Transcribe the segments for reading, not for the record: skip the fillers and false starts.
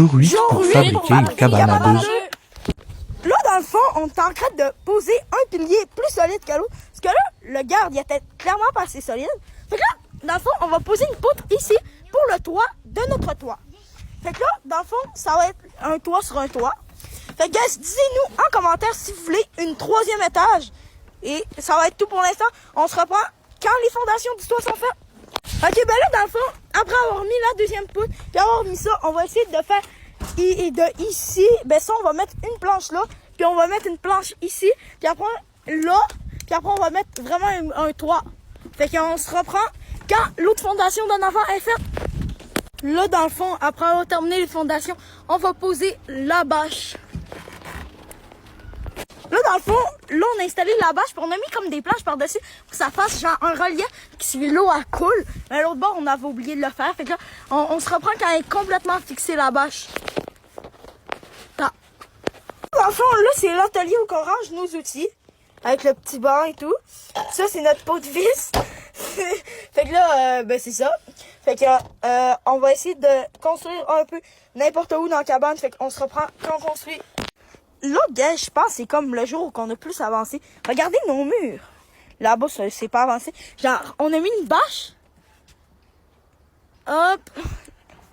Jour 8 pour Jour 8 fabriquer une cabane à deux. Là, dans le fond, on est en train de poser un pilier plus solide que l'autre. Parce que là, le garde, il était clairement pas assez solide. Fait que là, dans le fond, on va poser une poutre ici pour le toit de notre toit. Fait que là, dans le fond, ça va être un toit sur un toit. Fait que, guys, disez-nous en commentaire si vous voulez une troisième étage. Et ça va être tout pour l'instant. On se reprend quand les fondations du toit sont faites. Ok, ben là, dans le fond, après avoir mis la deuxième poutre, puis avoir mis ça, on va essayer de faire et de ici, ben ça, on va mettre une planche là, puis on va mettre une planche ici, puis après là, puis après on va mettre vraiment un toit. Fait qu'on se reprend quand l'autre fondation d'en avant est faite. Là, dans le fond, après avoir terminé les fondations, on va poser la bâche. Là, dans le fond, là, on a installé la bâche, puis on a mis comme des planches par-dessus pour que ça fasse genre un relief, que si l'eau elle coule. Mais à l'autre bord, on avait oublié de le faire. Fait que là, on se reprend quand elle est complètement fixée la bâche. Dans le fond, là, c'est l'atelier où on range nos outils. Avec le petit banc et tout. Ça, c'est notre pot de vis. Fait que là, ben c'est ça. Fait que on va essayer de construire un peu n'importe où dans la cabane. Fait qu'on se reprend quand on construit. L'autre gars, je pense, c'est comme le jour qu'on a plus avancé. Regardez nos murs. Là-bas, c'est pas avancé. Genre, on a mis une bâche. Hop.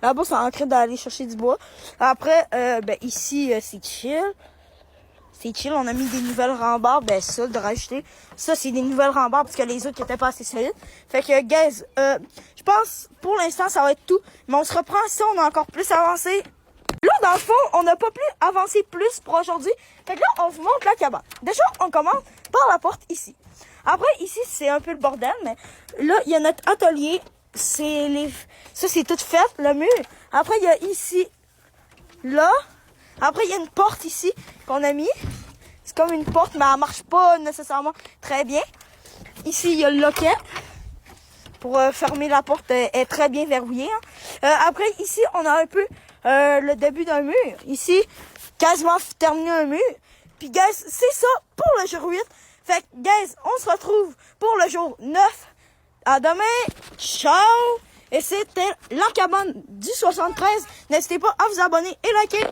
Là-bas, c'est en train d'aller chercher du bois. Après, ben ici, c'est chill. C'est chill, on a mis des nouvelles rambardes. Ben ça, de rajouter. Ça, c'est des nouvelles rambardes parce que les autres qui étaient pas assez solides. Fait que, guys, je pense, pour l'instant, ça va être tout. Mais on se reprend si on a encore plus avancé. Là, dans le fond, on n'a pas pu avancer plus pour aujourd'hui. Fait que là, on vous montre la cabane. Déjà, on commence par la porte ici. Après, ici, c'est un peu le bordel, mais là, il y a notre atelier. Ça, c'est tout fait, le mur. Après, il y a ici, là. Après, il y a une porte ici qu'on a mis. C'est comme une porte, mais elle marche pas nécessairement très bien. Ici, il y a le loquet. Pour fermer la porte, est très bien verrouillée. Hein. Après, ici, on a un peu le début d'un mur. Ici, quasiment terminé un mur. Puis, guys, c'est ça pour le jour 8. Fait que, guys, on se retrouve pour le jour 9. À demain. Ciao. Et c'était la cabane du 73. N'hésitez pas à vous abonner et liker.